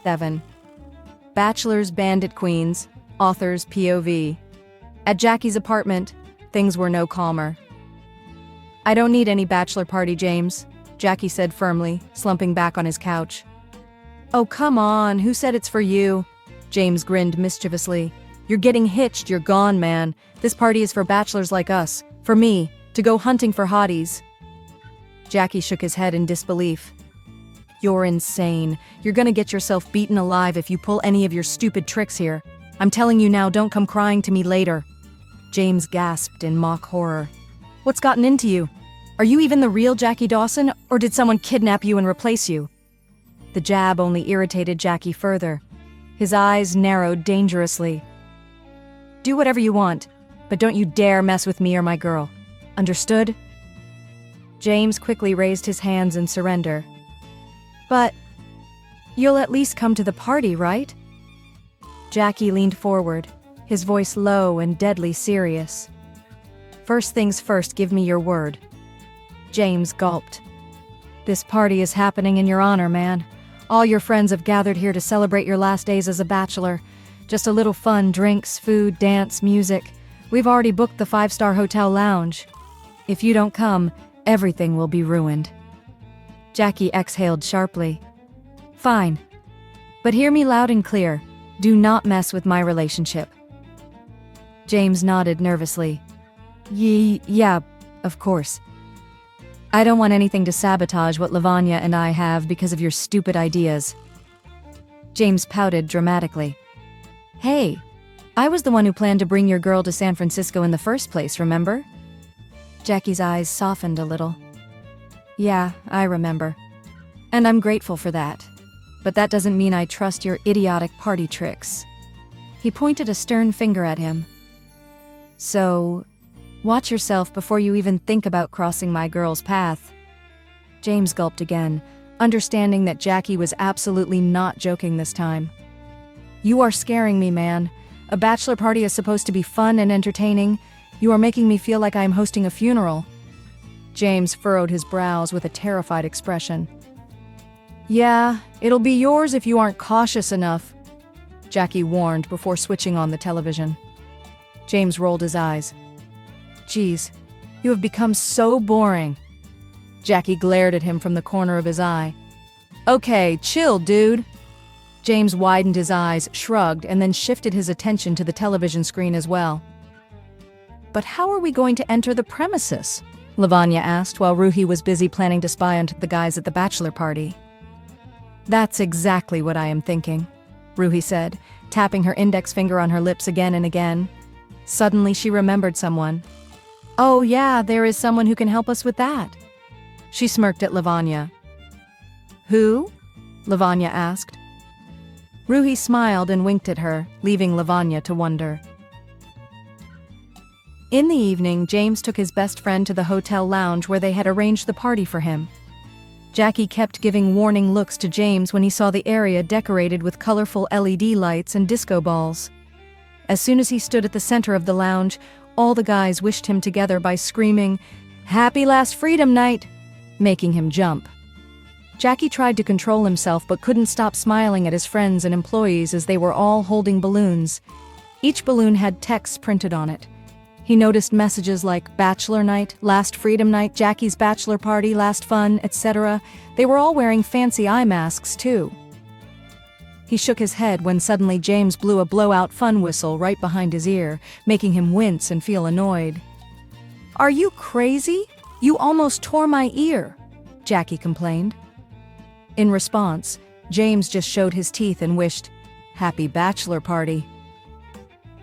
7. Bachelors, bandit queens, authors, POV. At Jackie's apartment, things were no calmer. "I don't need any bachelor party, James," Jackie said firmly, slumping back on his couch. "Oh, come on, who said it's for you?" James grinned mischievously. "You're getting hitched, you're gone, man. This party is for bachelors like us, for me, to go hunting for hotties." Jackie shook his head in disbelief. "You're insane. You're gonna get yourself beaten alive if you pull any of your stupid tricks here. I'm telling you now, don't come crying to me later." James gasped in mock horror. "What's gotten into you? Are you even the real Jackie Dawson, or did someone kidnap you and replace you?" The jab only irritated Jackie further. His eyes narrowed dangerously. "Do whatever you want, but don't you dare mess with me or my girl. Understood?" James quickly raised his hands in surrender. "But you'll at least come to the party, right?" Jackie leaned forward, his voice low and deadly serious. "First things first, give me your word." James gulped. "This party is happening in your honor, man. All your friends have gathered here to celebrate your last days as a bachelor. Just a little fun, drinks, food, dance, music. We've already booked the 5-star hotel lounge. If you don't come, everything will be ruined." Jackie exhaled sharply. "Fine. But hear me loud and clear. Do not mess with my relationship." James nodded nervously. Yeah, of course. I don't want anything to sabotage what Lavanya and I have because of your stupid ideas." James pouted dramatically. "Hey, I was the one who planned to bring your girl to San Francisco in the first place, remember?" Jackie's eyes softened a little. "Yeah, I remember. And I'm grateful for that. But that doesn't mean I trust your idiotic party tricks." He pointed a stern finger at him. "So, watch yourself before you even think about crossing my girl's path." James gulped again, understanding that Jackie was absolutely not joking this time. "You are scaring me, man. A bachelor party is supposed to be fun and entertaining. You are making me feel like I am hosting a funeral." James furrowed his brows with a terrified expression. "Yeah, it'll be yours if you aren't cautious enough," Jackie warned before switching on the television. James rolled his eyes. "Geez, you have become so boring." Jackie glared at him from the corner of his eye. "Okay, chill, dude." James widened his eyes, shrugged, and then shifted his attention to the television screen as well. "But how are we going to enter the premises?" Lavanya asked while Ruhi was busy planning to spy on the guys at the bachelor party. "That's exactly what I am thinking," Ruhi said, tapping her index finger on her lips again and again. Suddenly she remembered someone. "Oh yeah, there is someone who can help us with that." She smirked at Lavanya. "Who?" Lavanya asked. Ruhi smiled and winked at her, leaving Lavanya to wonder. In the evening, James took his best friend to the hotel lounge where they had arranged the party for him. Jackie kept giving warning looks to James when he saw the area decorated with colorful LED lights and disco balls. As soon as he stood at the center of the lounge, all the guys wished him together by screaming, "Happy last freedom night!" making him jump. Jackie tried to control himself but couldn't stop smiling at his friends and employees as they were all holding balloons. Each balloon had text printed on it. He noticed messages like Bachelor Night, Last Freedom Night, Jackie's Bachelor Party, Last Fun, etc. They were all wearing fancy eye masks, too. He shook his head when suddenly James blew a blowout fun whistle right behind his ear, making him wince and feel annoyed. "Are you crazy? You almost tore my ear," Jackie complained. In response, James just showed his teeth and wished, "Happy bachelor party."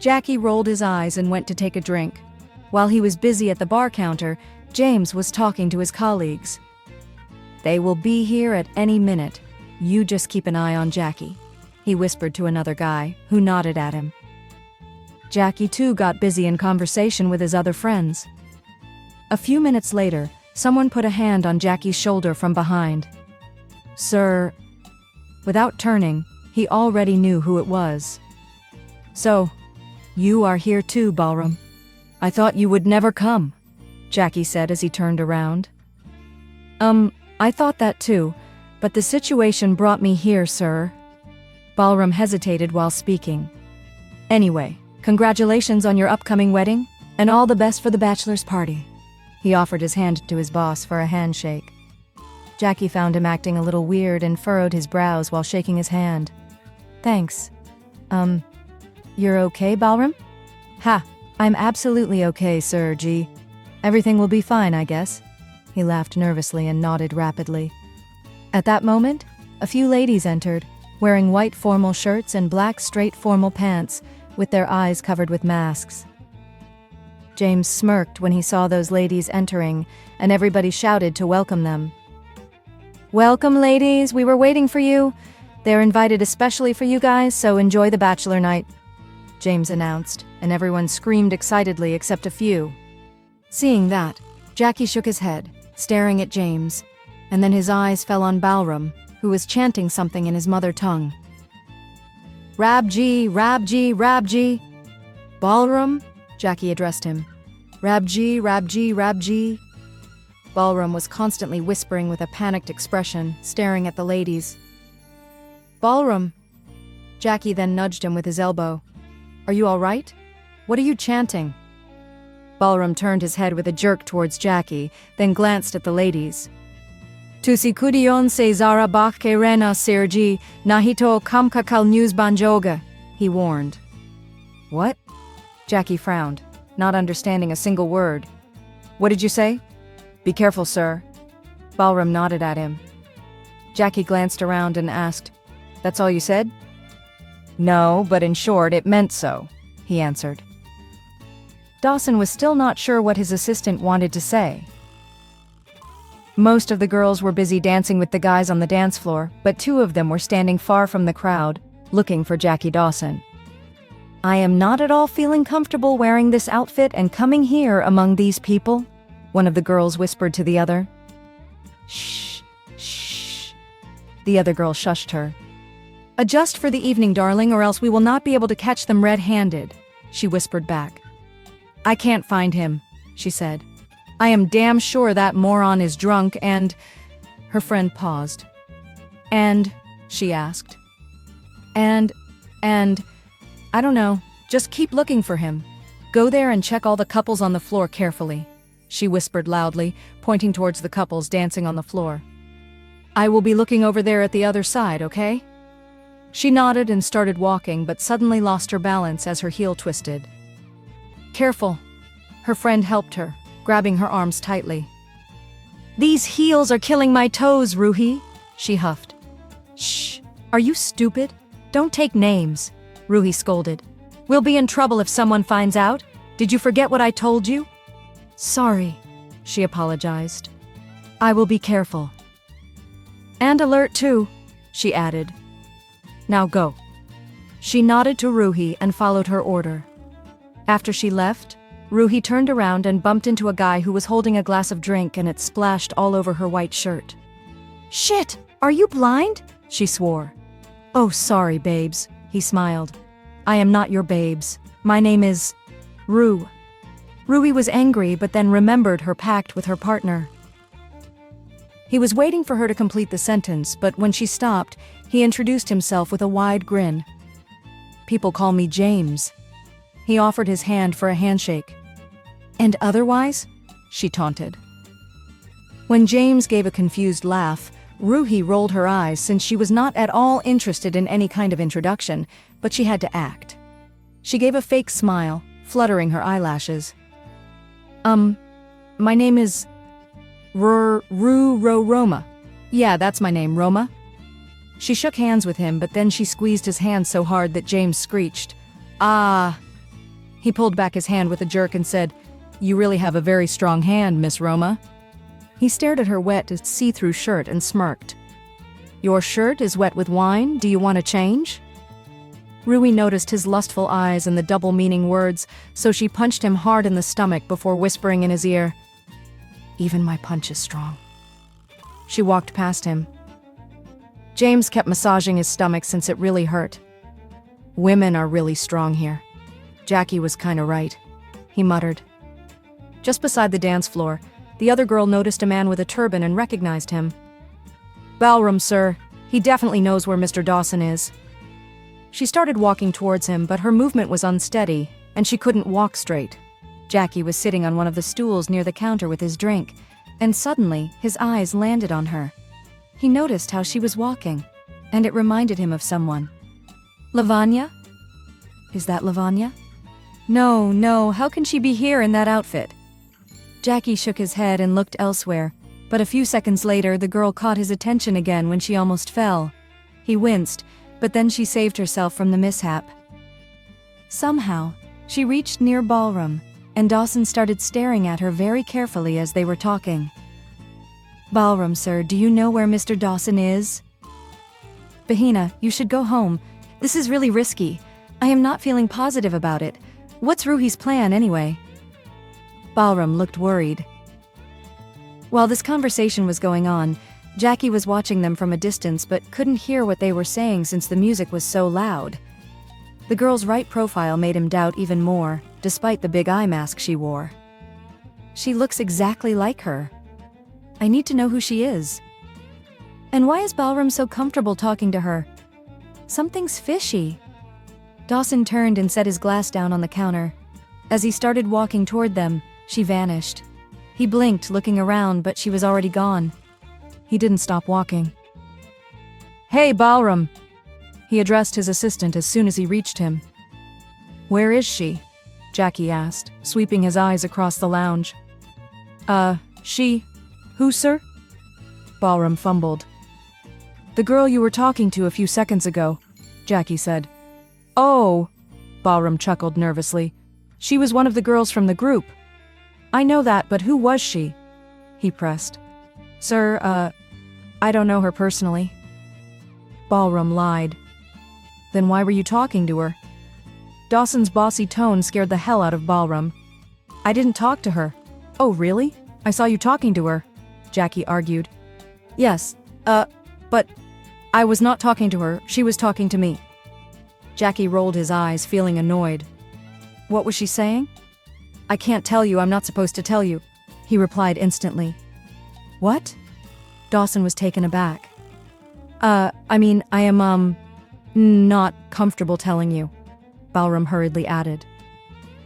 Jackie rolled his eyes and went to take a drink. While he was busy at the bar counter, James was talking to his colleagues. "They will be here at any minute. You just keep an eye on Jackie," he whispered to another guy, who nodded at him. Jackie too got busy in conversation with his other friends. A few minutes later, someone put a hand on Jackie's shoulder from behind. "Sir..." Without turning, he already knew who it was. "So, you are here too, Ballroom. I thought you would never come," Jackie said as he turned around. I thought that too, but the situation brought me here, sir." Ballroom hesitated while speaking. Anyway, congratulations on your upcoming wedding, and all the best for the bachelor's party. He offered his hand to his boss for a handshake. Jackie found him acting a little weird and furrowed his brows while shaking his hand. Thanks. You're okay, Ballroom? Ha, I'm absolutely okay, Sir G. Everything will be fine, I guess. He laughed nervously and nodded rapidly. At that moment, a few ladies entered, wearing white formal shirts and black straight formal pants, with their eyes covered with masks. James smirked when he saw those ladies entering, and everybody shouted to welcome them. Welcome, ladies, we were waiting for you. They're invited especially for you guys, so enjoy the bachelor night, James announced, and everyone screamed excitedly except a few. Seeing that, Jackie shook his head, staring at James, and then his eyes fell on Ballroom, who was chanting something in his mother tongue. Rabji, Rabji, Rabji. Ballroom? Jackie addressed him. Rabji, Rabji, Rabji. Ballroom was constantly whispering with a panicked expression, staring at the ladies. Ballroom. Jackie then nudged him with his elbow. Are you all right? What are you chanting? Ballroom turned his head with a jerk towards Jackie, then glanced at the ladies. Tusi kudion se zara bak ke rena sirji, nahito kamkakal news banjoga, he warned. What? Jackie frowned, not understanding a single word. What did you say? Be careful, sir. Ballroom nodded at him. Jackie glanced around and asked, That's all you said? No, but in short, it meant so, he answered. Dawson was still not sure what his assistant wanted to say. Most of the girls were busy dancing with the guys on the dance floor, but 2 of them were standing far from the crowd, looking for Jackie Dawson. I am not at all feeling comfortable wearing this outfit and coming here among these people, one of the girls whispered to the other. Shh, shh. The other girl shushed her. Adjust for the evening, darling, or else we will not be able to catch them red-handed, she whispered back. I can't find him, she said. I am damn sure that moron is drunk and... Her friend paused. And, she asked. And, I don't know, just keep looking for him. Go there and check all the couples on the floor carefully, she whispered loudly, pointing towards the couples dancing on the floor. I will be looking over there at the other side, okay? She nodded and started walking, but suddenly lost her balance as her heel twisted. Careful. Her friend helped her, grabbing her arms tightly. These heels are killing my toes, Ruhi, she huffed. Shh, are you stupid? Don't take names, Ruhi scolded. We'll be in trouble if someone finds out. Did you forget what I told you? Sorry, she apologized. I will be careful. And alert too, she added. Now go. She nodded to Ruhi and followed her order. After she left, Ruhi turned around and bumped into a guy who was holding a glass of drink and it splashed all over her white shirt. Shit, are you blind? She swore. Oh, sorry, babes, he smiled. I am not your babes. My name is... Rue. Ruhi was angry but then remembered her pact with her partner. He was waiting for her to complete the sentence, but when she stopped, he introduced himself with a wide grin. People call me James. He offered his hand for a handshake. And otherwise? She taunted. When James gave a confused laugh, Ruhi rolled her eyes since she was not at all interested in any kind of introduction, but she had to act. She gave a fake smile, fluttering her eyelashes. My name is... Roma. Yeah, that's my name, Roma. She shook hands with him, but then she squeezed his hand so hard that James screeched. Ah... He pulled back his hand with a jerk and said, You really have a very strong hand, Miss Roma. He stared at her wet, see-through shirt and smirked. Your shirt is wet with wine, do you want to change? Ruhi noticed his lustful eyes and the double-meaning words, so she punched him hard in the stomach before whispering in his ear, Even my punch is strong. She walked past him. James kept massaging his stomach since it really hurt. Women are really strong here. Jackie was kinda right, he muttered. Just beside the dance floor, the other girl noticed a man with a turban and recognized him. Ballroom, sir. He definitely knows where Mr. Dawson is. She started walking towards him, but her movement was unsteady, and she couldn't walk straight. Jackie was sitting on one of the stools near the counter with his drink, and suddenly his eyes landed on her. He noticed how she was walking, and it reminded him of someone. Lavanya? Is that Lavanya? No, how can she be here in that outfit? Jackie shook his head and looked elsewhere, but a few seconds later the girl caught his attention again when she almost fell. He winced, but then she saved herself from the mishap. Somehow, she reached near Ballroom, and Dawson started staring at her very carefully as they were talking. Ballroom, sir, do you know where Mr. Dawson is? Bahina, you should go home. This is really risky. I am not feeling positive about it. What's Ruhi's plan, anyway? Ballroom looked worried. While this conversation was going on, Jackie was watching them from a distance but couldn't hear what they were saying since the music was so loud. The girl's right profile made him doubt even more, despite the big eye mask she wore. She looks exactly like her. I need to know who she is. And why is Ballroom so comfortable talking to her? Something's fishy. Dawson turned and set his glass down on the counter. As he started walking toward them, she vanished. He blinked, looking around, but she was already gone. He didn't stop walking. Hey, Ballroom! He addressed his assistant as soon as he reached him. Where is she? Jackie asked, sweeping his eyes across the lounge. She? Who, sir? Ballroom fumbled. The girl you were talking to a few seconds ago, Jackie said. Oh, Ballroom chuckled nervously. She was one of the girls from the group. I know that, but who was she? He pressed. Sir, I don't know her personally. Ballroom lied. Then why were you talking to her? Dawson's bossy tone scared the hell out of Ballroom. I didn't talk to her. Oh, really? I saw you talking to her, Jackie argued. Yes, but I was not talking to her, she was talking to me. Jackie rolled his eyes, feeling annoyed. What was she saying? I can't tell you, I'm not supposed to tell you, he replied instantly. What? Dawson was taken aback. I am, not comfortable telling you, Ballroom hurriedly added.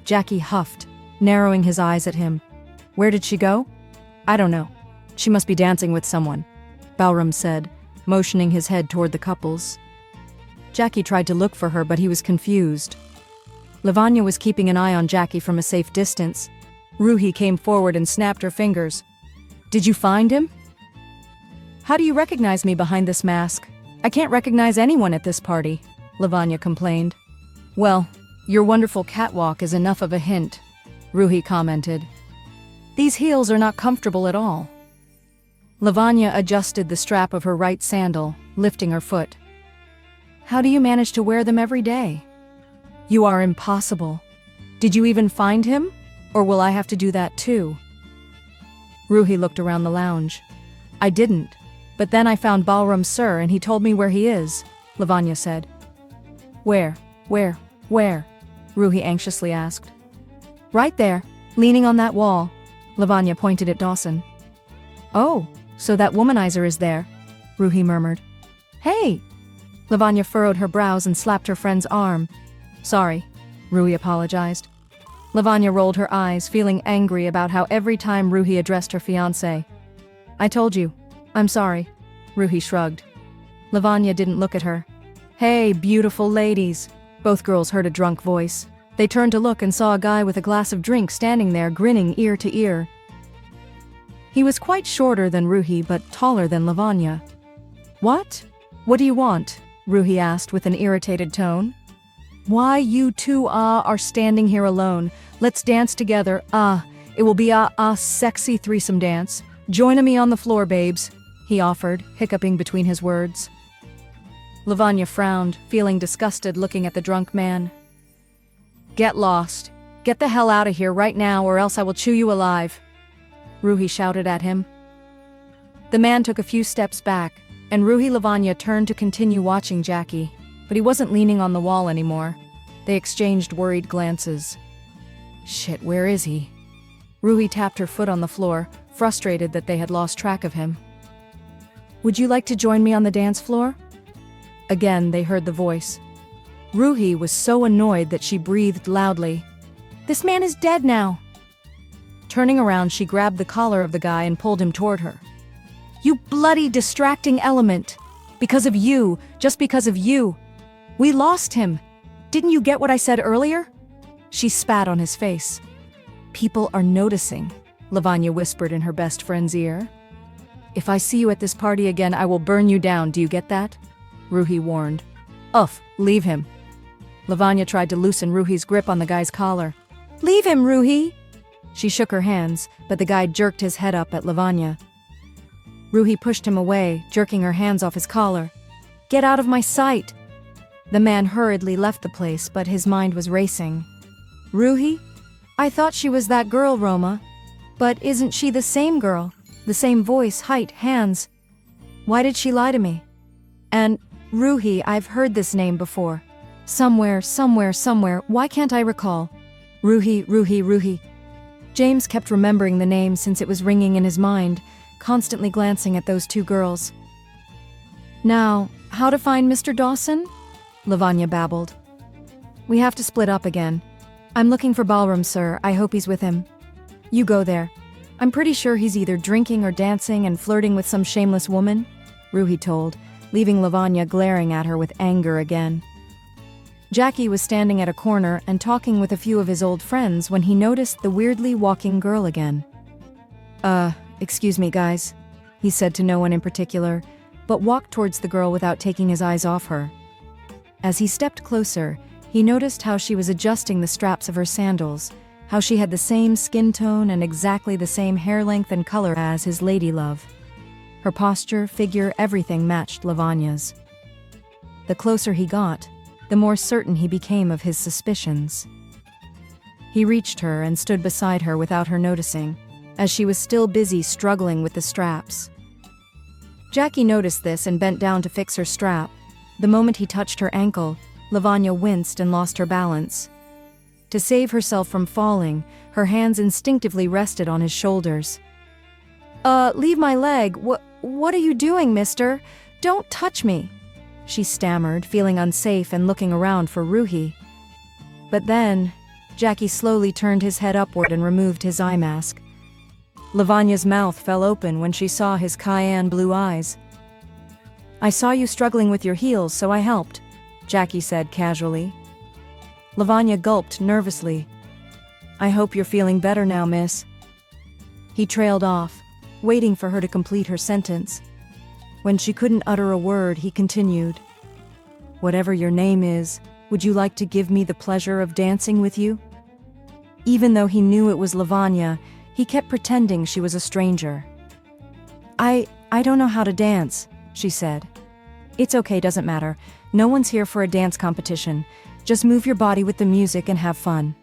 Jackie huffed, narrowing his eyes at him. Where did she go? I don't know. She must be dancing with someone, Ballroom said, motioning his head toward the couples. Jackie tried to look for her, but he was confused. Lavanya was keeping an eye on Jackie from a safe distance. Ruhi came forward and snapped her fingers. Did you find him? How do you recognize me behind this mask? I can't recognize anyone at this party, Lavanya complained. Well, your wonderful catwalk is enough of a hint, Ruhi commented. These heels are not comfortable at all. Lavanya adjusted the strap of her right sandal, lifting her foot. How do you manage to wear them every day? You are impossible. Did you even find him? Or will I have to do that too? Ruhi looked around the lounge. I didn't. But then I found Ballroom Sir and he told me where he is, Lavanya said. Where? Ruhi anxiously asked. Right there, leaning on that wall, Lavanya pointed at Dawson. Oh, so that womanizer is there, Ruhi murmured. Hey! Lavanya furrowed her brows and slapped her friend's arm. Sorry, Ruhi apologized. Lavanya rolled her eyes, feeling angry about how every time Ruhi addressed her fiancé. I told you. I'm sorry, Ruhi shrugged. Lavanya didn't look at her. Hey, beautiful ladies, both girls heard a drunk voice. They turned to look and saw a guy with a glass of drink standing there, grinning ear to ear. He was quite shorter than Ruhi, but taller than Lavanya. What? What do you want? Ruhi asked with an irritated tone. Why you two are standing here alone? Let's dance together. It will be a sexy threesome dance. Join me on the floor, babes, he offered, hiccuping between his words. Lavanya frowned, feeling disgusted looking at the drunk man. Get lost. Get the hell out of here right now or else I will chew you alive, Ruhi shouted at him. The man took a few steps back, and Ruhi Lavanya turned to continue watching Jackie, but he wasn't leaning on the wall anymore. They exchanged worried glances. Shit, where is he? Ruhi tapped her foot on the floor, frustrated that they had lost track of him. Would you like to join me on the dance floor? Again, they heard the voice. Ruhi was so annoyed that she breathed loudly. "This man is dead now." Turning around, she grabbed the collar of the guy and pulled him toward her. "You bloody distracting element! Because of you, just because of you. We lost him. Didn't you get what I said earlier?" She spat on his face. "People are noticing," Lavanya whispered in her best friend's ear. "If I see you at this party again, I will burn you down, do you get that?" Ruhi warned. "Uff, leave him." Lavanya tried to loosen Ruhi's grip on the guy's collar. "Leave him, Ruhi!" She shook her hands, but the guy jerked his head up at Lavanya. Ruhi pushed him away, jerking her hands off his collar. "Get out of my sight!" The man hurriedly left the place, but his mind was racing. "Ruhi? I thought she was that girl, Roma. But isn't she the same girl? The same voice, height, hands? Why did she lie to me? And, Ruhi, I've heard this name before. Somewhere. Why can't I recall? Ruhi. James kept remembering the name since it was ringing in his mind, constantly glancing at those two girls. "Now, how to find Mr. Dawson?" Lavanya babbled. "We have to split up again. I'm looking for Ballroom, sir. I hope he's with him. You go there. I'm pretty sure he's either drinking or dancing and flirting with some shameless woman," Ruhi told, leaving Lavanya glaring at her with anger again. Jackie was standing at a corner and talking with a few of his old friends when he noticed the weirdly walking girl again. Excuse me, guys," he said to no one in particular, but walked towards the girl without taking his eyes off her. As he stepped closer, he noticed how she was adjusting the straps of her sandals, how she had the same skin tone and exactly the same hair length and color as his lady love. Her posture, figure, everything matched Lavanya's. The closer he got, the more certain he became of his suspicions. He reached her and stood beside her without her noticing, as she was still busy struggling with the straps. Jackie noticed this and bent down to fix her strap. The moment he touched her ankle, Lavanya winced and lost her balance. To save herself from falling, her hands instinctively rested on his shoulders. Leave my leg. What are you doing, mister? Don't touch me," she stammered, feeling unsafe and looking around for Ruhi. But then, Jackie slowly turned his head upward and removed his eye mask. Lavanya's mouth fell open when she saw his cayenne blue eyes. "I saw you struggling with your heels, so I helped," Jackie said casually. Lavanya gulped nervously. "I hope you're feeling better now, miss." He trailed off, waiting for her to complete her sentence. When she couldn't utter a word, he continued, "Whatever your name is, would you like to give me the pleasure of dancing with you?" Even though he knew it was Lavanya, he kept pretending she was a stranger. I don't know how to dance," she said. "It's okay, doesn't matter. No one's here for a dance competition. Just move your body with the music and have fun."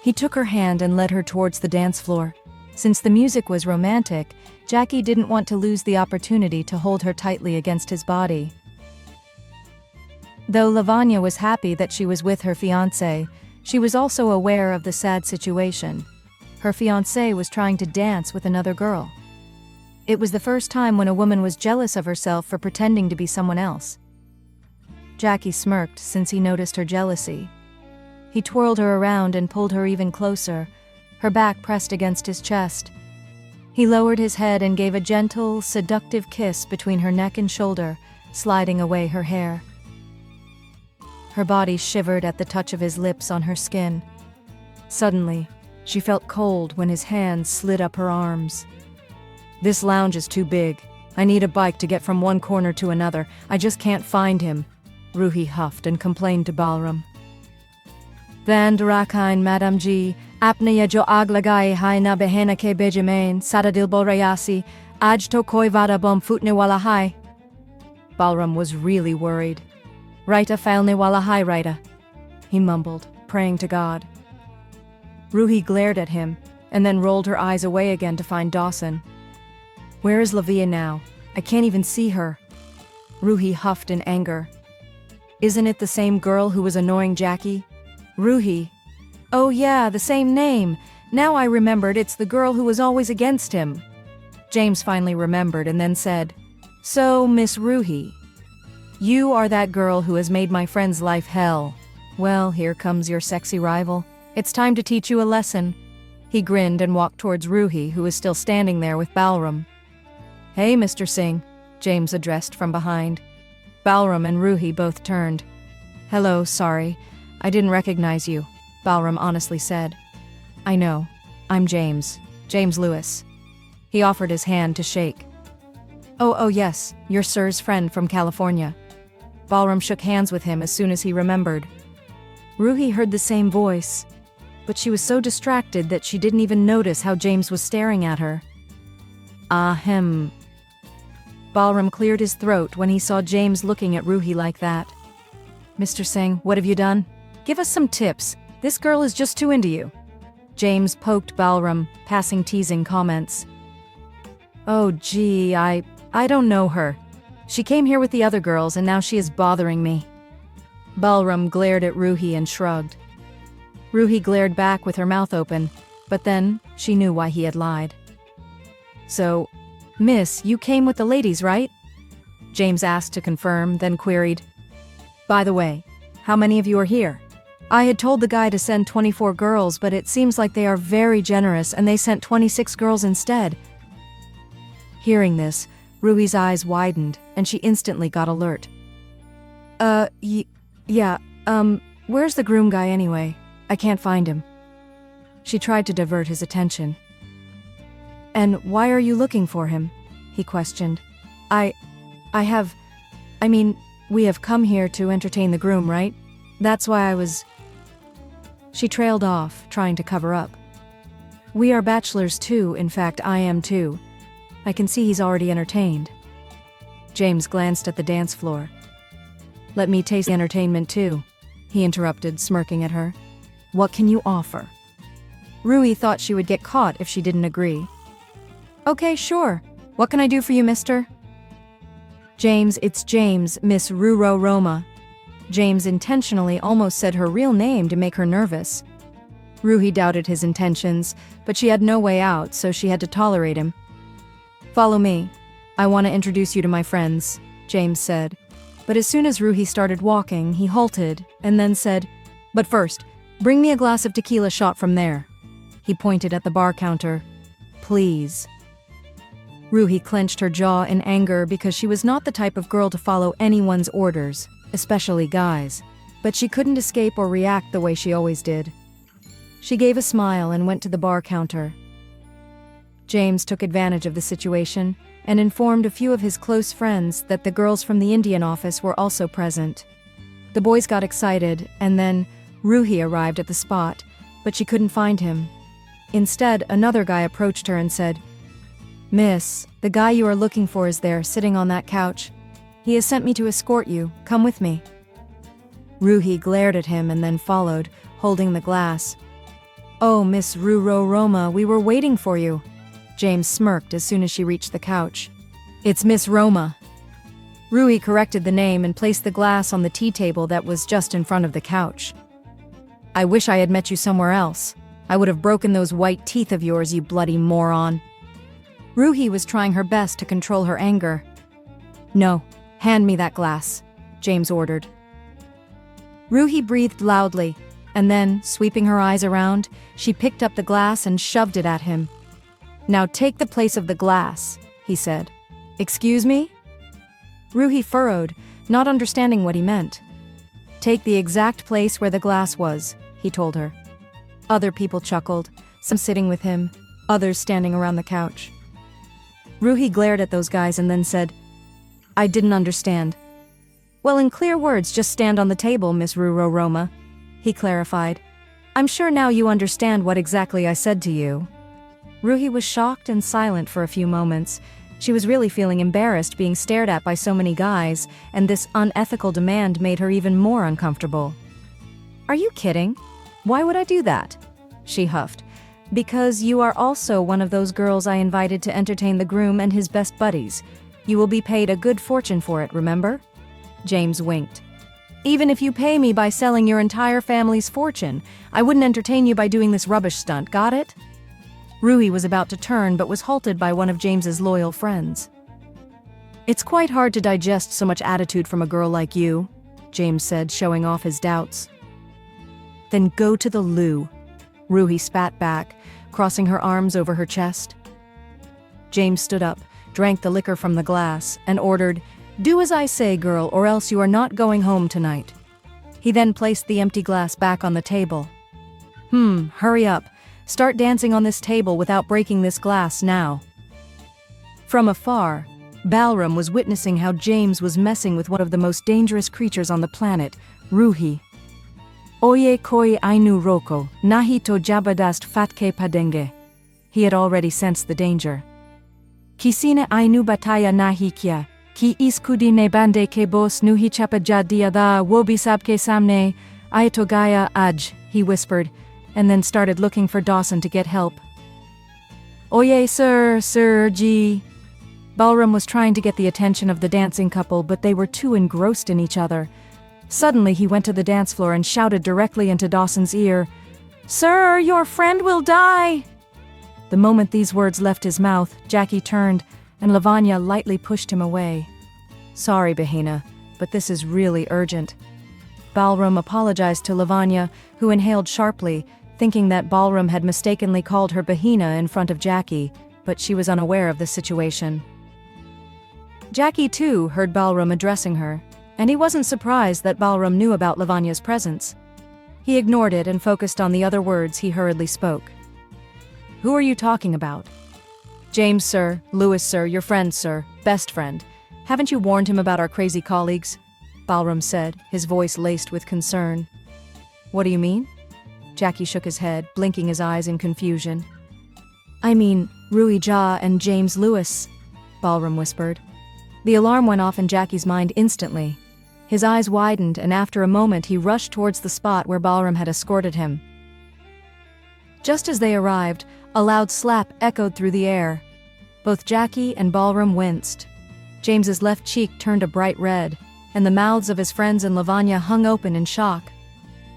He took her hand and led her towards the dance floor. Since the music was romantic, Jackie didn't want to lose the opportunity to hold her tightly against his body. Though Lavanya was happy that she was with her fiancé, she was also aware of the sad situation. Her fiancé was trying to dance with another girl. It was the first time when a woman was jealous of herself for pretending to be someone else. Jackie smirked since he noticed her jealousy. He twirled her around and pulled her even closer, her back pressed against his chest. He lowered his head and gave a gentle, seductive kiss between her neck and shoulder, sliding away her hair. Her body shivered at the touch of his lips on her skin. Suddenly, she felt cold when his hands slid up her arms. "This lounge is too big. I need a bike to get from one corner to another. I just can't find him," Ruhi huffed and complained to Ballroom. "Vandarakin, Madam G, apnaya jo aglagay hai na behena ke bejamain, sadadil borayasi, aj to koi vada bom futne wala hai." Ballroom was really worried. "Raita failne wala hai raita," he mumbled, praying to God. Ruhi glared at him, and then rolled her eyes away again to find Dawson. "Where is Lavia now? I can't even see her." Ruhi huffed in anger. "Isn't it the same girl who was annoying Jackie? Ruhi. Oh yeah, the same name. Now I remembered, it's the girl who was always against him." James finally remembered and then said, "So, Miss Ruhi." You are that girl who has made my friend's life hell. Well, here comes your sexy rival. It's time to teach you a lesson." He grinned and walked towards Ruhi, who was still standing there with Balram. "Hey, Mr. Singh," James addressed from behind. Balram and Ruhi both turned. "Hello, sorry. I didn't recognize you," Balram honestly said. "I know. I'm James Lewis." He offered his hand to shake. Oh yes, you're Sir's friend from California." Balram shook hands with him as soon as he remembered. Ruhi heard the same voice, but she was so distracted that she didn't even notice how James was staring at her. Ahem. Balram cleared his throat when he saw James looking at Ruhi like that. "Mr. Singh, what have you done? Give us some tips. This girl is just too into you." James poked Balram, passing teasing comments. "Oh gee, I don't know her. She came here with the other girls and now she is bothering me." Balram glared at Ruhi and shrugged. Ruhi glared back with her mouth open, but then she knew why he had lied. "So, miss, you came with the ladies, right?" James asked to confirm, then queried, "By the way, how many of you are here? I had told the guy to send 24 girls, but it seems like they are very generous and they sent 26 girls instead." Hearing this, Ruhi's eyes widened and she instantly got alert. Yeah, where's the groom guy anyway? I can't find him." She tried to divert his attention. "And why are you looking for him?" he questioned. We have come here to entertain the groom, right? That's why I was..." She trailed off, trying to cover up. "We are bachelors too, in fact I am too. I can see he's already entertained." James glanced at the dance floor. "Let me taste the entertainment too," he interrupted, smirking at her. "What can you offer?" Ruhi thought she would get caught if she didn't agree. "Okay, sure. What can I do for you, mister?" "James, it's James, Miss Ruro Roma." James intentionally almost said her real name to make her nervous. Ruhi doubted his intentions, but she had no way out, so she had to tolerate him. "Follow me. I want to introduce you to my friends," James said. But as soon as Ruhi started walking, he halted and then said, "But first, bring me a glass of tequila shot from there." He pointed at the bar counter. "Please." Ruhi clenched her jaw in anger because she was not the type of girl to follow anyone's orders, especially guys, but she couldn't escape or react the way she always did. She gave a smile and went to the bar counter. James took advantage of the situation and informed a few of his close friends that the girls from the Indian office were also present. The boys got excited, and then Ruhi arrived at the spot, but she couldn't find him. Instead, another guy approached her and said, "Miss, the guy you are looking for is there, sitting on that couch. He has sent me to escort you. Come with me." Ruhi glared at him and then followed, holding the glass. "Oh, Miss Ruro Roma, we were waiting for you." James smirked as soon as she reached the couch. "It's Miss Roma." Ruhi corrected the name and placed the glass on the tea table that was just in front of the couch. "I wish I had met you somewhere else. I would have broken those white teeth of yours, you bloody moron." Ruhi was trying her best to control her anger. "No, hand me that glass," James ordered. Ruhi breathed loudly, and then, sweeping her eyes around, she picked up the glass and shoved it at him. "Now take the place of the glass," he said. "Excuse me?" Ruhi furrowed, not understanding what he meant. "Take the exact place where the glass was," he told her. Other people chuckled, some sitting with him, others standing around the couch. Ruhi glared at those guys and then said, "I didn't understand." "Well, in clear words, just stand on the table, Miss Ruro Roma," he clarified. "I'm sure now you understand what exactly I said to you." Ruhi was shocked and silent for a few moments. She was really feeling embarrassed being stared at by so many guys, and this unethical demand made her even more uncomfortable. "Are you kidding? Why would I do that?" she huffed. "Because you are also one of those girls I invited to entertain the groom and his best buddies. You will be paid a good fortune for it, remember?" James winked. "Even if you pay me by selling your entire family's fortune, I wouldn't entertain you by doing this rubbish stunt, got it?" Ruhi was about to turn but was halted by one of James's loyal friends. It's quite hard to digest so much attitude from a girl like you, James said, showing off his doubts. Then go to the loo, Ruhi spat back, crossing her arms over her chest. James stood up, drank the liquor from the glass, and ordered, "Do as I say, girl, or else you are not going home tonight." He then placed the empty glass back on the table. Hurry up. Start dancing on this table without breaking this glass now. From afar, Balram was witnessing how James was messing with one of the most dangerous creatures on the planet, Ruhi. Oye koi ainu roko, nahi to jabadast fatke padenge. He had already sensed the danger. Kisine ainu bataya nahi kya, ki iskudi ne bande ke bos nuhi chapajadia da wobi sabke samne, ayatogaya aj, he whispered, and then started looking for Dawson to get help. Oye sir ji. Balram was trying to get the attention of the dancing couple, but they were too engrossed in each other. Suddenly he went to the dance floor and shouted directly into Dawson's ear, "Sir, your friend will die!" The moment these words left his mouth, Jackie turned, and Lavanya lightly pushed him away. "Sorry, Bahina, but this is really urgent." Balram apologized to Lavanya, who inhaled sharply, thinking that Balram had mistakenly called her Bahina in front of Jackie, but she was unaware of the situation. Jackie, too, heard Balram addressing her, and he wasn't surprised that Balram knew about Lavanya's presence. He ignored it and focused on the other words he hurriedly spoke. "Who are you talking about?" "James, sir. Lewis, sir. Your friend, sir. Best friend. Haven't you warned him about our crazy colleagues?" Balram said, his voice laced with concern. "What do you mean?" Jackie shook his head, blinking his eyes in confusion. "I mean, Rui Jha and James Lewis," Balram whispered. The alarm went off in Jackie's mind instantly. His eyes widened, and after a moment he rushed towards the spot where Balram had escorted him. Just as they arrived, a loud slap echoed through the air. Both Jackie and Balram winced. James's left cheek turned a bright red, and the mouths of his friends and Lavanya hung open in shock.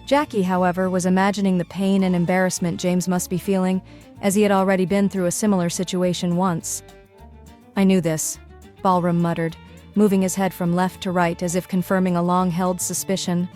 Jackie, however, was imagining the pain and embarrassment James must be feeling, as he had already been through a similar situation once. "I knew this," Balram muttered, moving his head from left to right as if confirming a long-held suspicion.